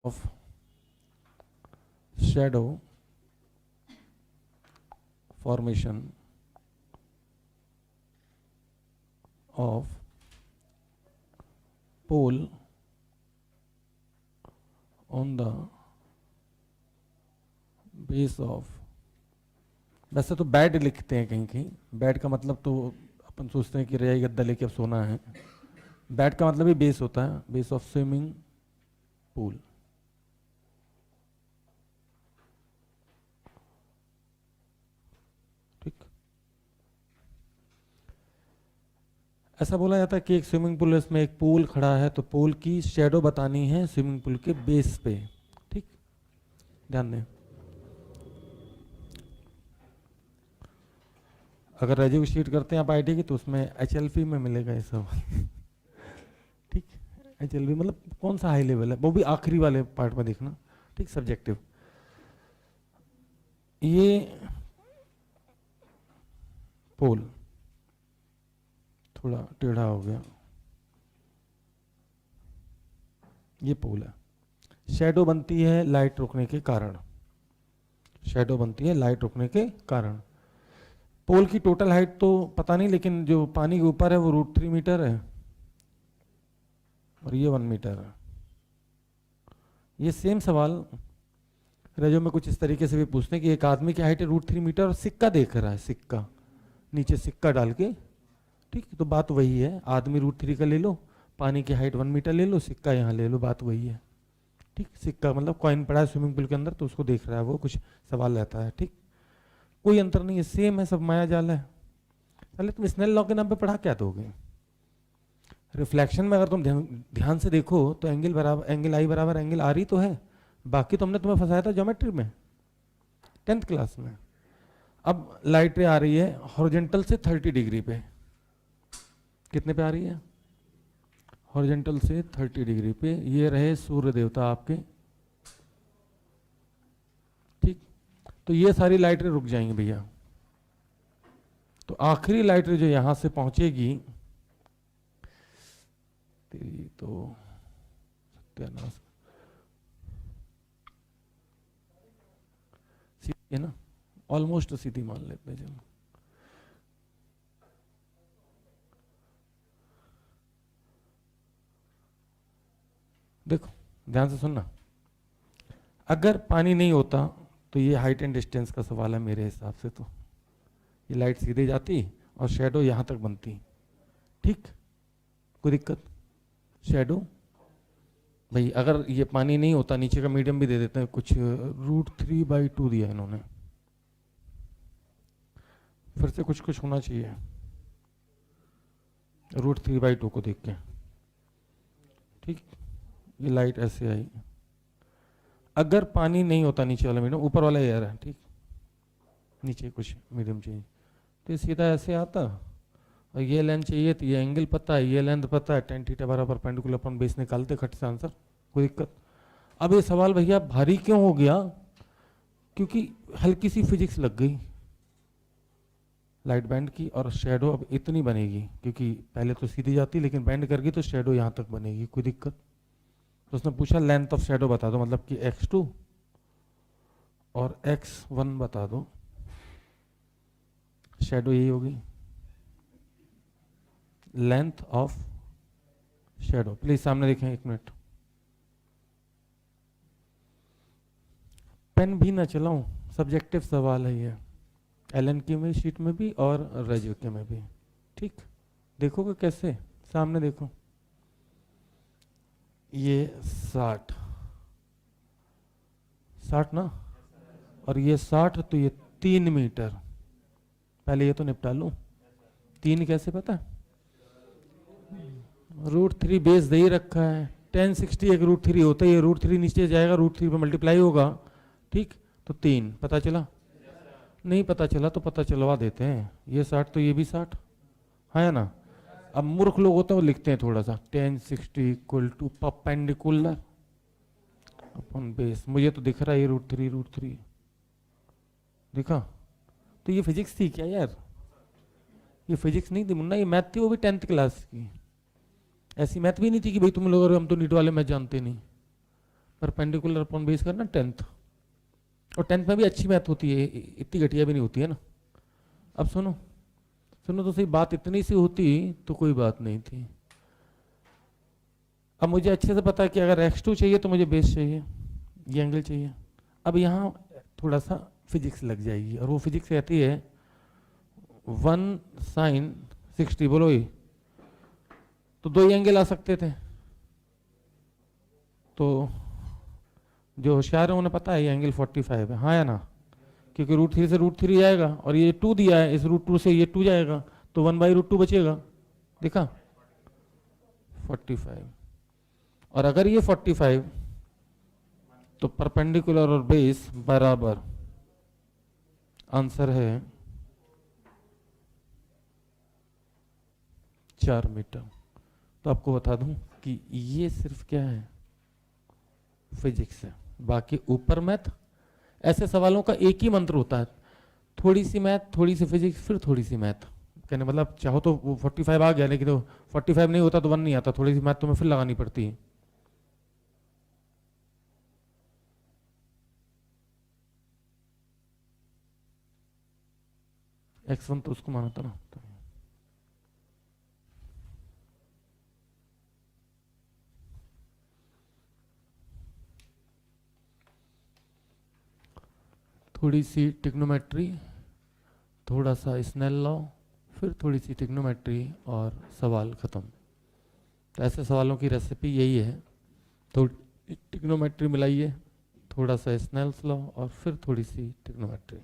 of shadow formation of pole on the base of, वैसे तो bed लिखते हैं कहीं कहीं, बेड का मतलब तो अपन सोचते हैं कि रजाई गद्दा लेके अब सोना है, बेड का मतलब ही बेस होता है, बेस ऑफ स्विमिंग पूल। ठीक, ऐसा बोला जाता है कि एक स्विमिंग पूल है, इसमें एक पूल खड़ा है, तो पूल की शेडो बतानी है स्विमिंग पूल के बेस पे। ठीक, ध्यान दें, अगर रेज्यू शीट करते हैं आप आईटी की तो उसमें एचएलपी में मिलेगा ये सब। ठीक, एचएलपी मतलब कौन सा हाई लेवल है, वो भी आखिरी वाले पार्ट में देखना। ठीक, सब्जेक्टिव। ये पोल थोड़ा टेढ़ा हो गया, ये पोल है, शेडो बनती है लाइट रुकने के कारण, शेडो बनती है लाइट रुकने के कारण। पोल की टोटल हाइट तो पता नहीं, लेकिन जो पानी के ऊपर है वो √3 मीटर है और ये 1 मीटर है। ये सेम सवाल रेजो में कुछ इस तरीके से भी पूछते हैं कि एक आदमी की हाइट है √3 मीटर और सिक्का देख रहा है, सिक्का नीचे सिक्का डाल के। ठीक, तो बात वही है, आदमी √3 का ले लो, पानी की हाइट 1 मीटर ले लो, सिक्का यहाँ ले लो, बात वही है। ठीक, सिक्का मतलब कॉइन पड़ा है स्विमिंग पूल के अंदर तो उसको देख रहा है वो, कुछ सवाल रहता है। ठीक, कोई अंतर नहीं है, सेम है, सब माया जाल है। चले तुम स्नेल लॉ के नाम पे पढ़ा क्या दोगे? रिफ्लेक्शन में अगर तुम ध्यान से देखो तो एंगल बराबर एंगल आई बराबर एंगल आर ही तो है, बाकी तो हमने तुम्हें फंसाया था ज्योमेट्री में 10th क्लास में। अब लाइट रे आ रही है हॉरिजॉन्टल से 30 डिग्री पे, कितने पे आ रही है? हॉरिजॉन्टल से 30 डिग्री पे। ये रहे सूर्य देवता आपके। ठीक, तो ये सारी लाइट रे रुक जाएंगी भैया, तो आखिरी लाइट रे जो यहां से पहुंचेगी, तेरी तो सत्यानाश, सीधी है ना, ऑलमोस्ट सीधी मान लेते हैं। चलो, देखो ध्यान से सुनना, अगर पानी नहीं होता तो ये हाइट एंड डिस्टेंस का सवाल है मेरे हिसाब से, तो ये लाइट सीधे जाती और शेडो यहां तक बनती। ठीक, कोई दिक्कत? शेडो भाई अगर ये पानी नहीं होता, नीचे का मीडियम भी दे देते हैं, कुछ √3/2 दिया इन्होंने, फिर से कुछ कुछ होना चाहिए √3/2 को देख के। ठीक, ये लाइट ऐसे आई, अगर पानी नहीं होता नीचे वाला मीडियम, ऊपर वाला एयर है, ठीक, नीचे कुछ मीडियम चाहिए, तो सीधा ऐसे आता, और ये लेंथ चाहिए तो ये एंगल पता है, ये लेंथ पता है, tan थीटा बराबर परपेंडिकुलर अपन बेस निकालते खट से आंसर, कोई दिक्कत? अब ये सवाल भैया भारी क्यों हो गया? क्योंकि हल्की सी फिजिक्स लग गई लाइट बैंड की, और शेडो अब इतनी बनेगी, क्योंकि पहले तो सीधी जाती लेकिन बैंड कर गई तो शेडो यहाँ तक बनेगी, कोई दिक्कत? तो उसने पूछा लेंथ ऑफ शेडो बता दो, मतलब कि x2 और x1 बता दो, शेडो यही होगी, लेंथ ऑफ शेडो। प्लीज सामने देखें, 1 मिनट, पेन भी ना चलाऊं, सब्जेक्टिव सवाल है ये, एलन की में शीट में भी और रेज्यू के में भी। ठीक, देखोगे कैसे? सामने देखो, ये 60 ना, और ये 60, तो ये 3 मीटर। पहले ये तो निपटा लूं, 3 कैसे पता? √3 बेस दे ही रखा है, tan 60 एक √3 होता है, ये √3 नीचे जाएगा, √3 पे मल्टीप्लाई होगा। ठीक, तो 3 पता चला? नहीं पता चला तो पता चलवा देते हैं, ये 60 तो ये भी 60 है ना। अब मूर्ख लोग होते हैं वो लिखते हैं थोड़ा सा, tan 60 = परपेंडिकुलर अपन बेस, मुझे तो दिख रहा है ये √3 दिखा, तो ये फिजिक्स थी क्या यार? ये फिजिक्स नहीं थी मुन्ना, ये मैथ थी, वो भी 10th क्लास की। ऐसी मैथ भी नहीं थी कि भाई तुम लोग हम तो नीट वाले मैथ जानते नहीं, परपेंडिकुलर अपॉन बेस करना 10th, और 10th में भी अच्छी मैथ होती है, इतनी घटिया भी नहीं होती है ना। अब सुनो सुनो तो सही, बात इतनी सी होती तो कोई बात नहीं थी। अब मुझे अच्छे से पता है कि अगर x2 चाहिए तो मुझे बेस चाहिए, ये एंगल चाहिए। अब यहाँ थोड़ा सा फिजिक्स लग जाएगी, और वो फिजिक्स कहती है 1 sin 60, बोलो ये, तो दो ही एंगल आ सकते थे। तो जो होशियार है उन्हें पता है ये एंगल 45 है, हाँ या ना, क्योंकि √3 से √3 जाएगा, और ये 2 दिया है, इस √2 से ये 2 जाएगा, तो 1/√2 बचेगा, देखा 45। और अगर ये 45, तो परपेंडिकुलर और बेस बराबर, आंसर है 4 मीटर। तो आपको बता दूं कि ये सिर्फ क्या है, फिजिक्स है, बाकी ऊपर मैथ। ऐसे सवालों का एक ही मंत्र होता है, थोड़ी सी मैथ, थोड़ी सी फिजिक्स, फिर थोड़ी सी मैथ। कहने मतलब चाहो तो वो 45 आ गया, लेकिन तो 45 नहीं होता तो 1 नहीं आता, थोड़ी सी मैथ तुम्हें फिर लगानी पड़ती है। x1 तो उसको माना था ना, तो थोड़ी सी टिग्नोमेट्री, थोड़ा सा स्नेल लॉ, फिर थोड़ी सी टिग्नोमेट्री और सवाल खत्म। तो ऐसे सवालों की रेसिपी यही है, तो टिग्नोमेट्री मिलाइए, थोड़ा सा स्नेल्स लॉ और फिर थोड़ी सी टिग्नोमेट्री।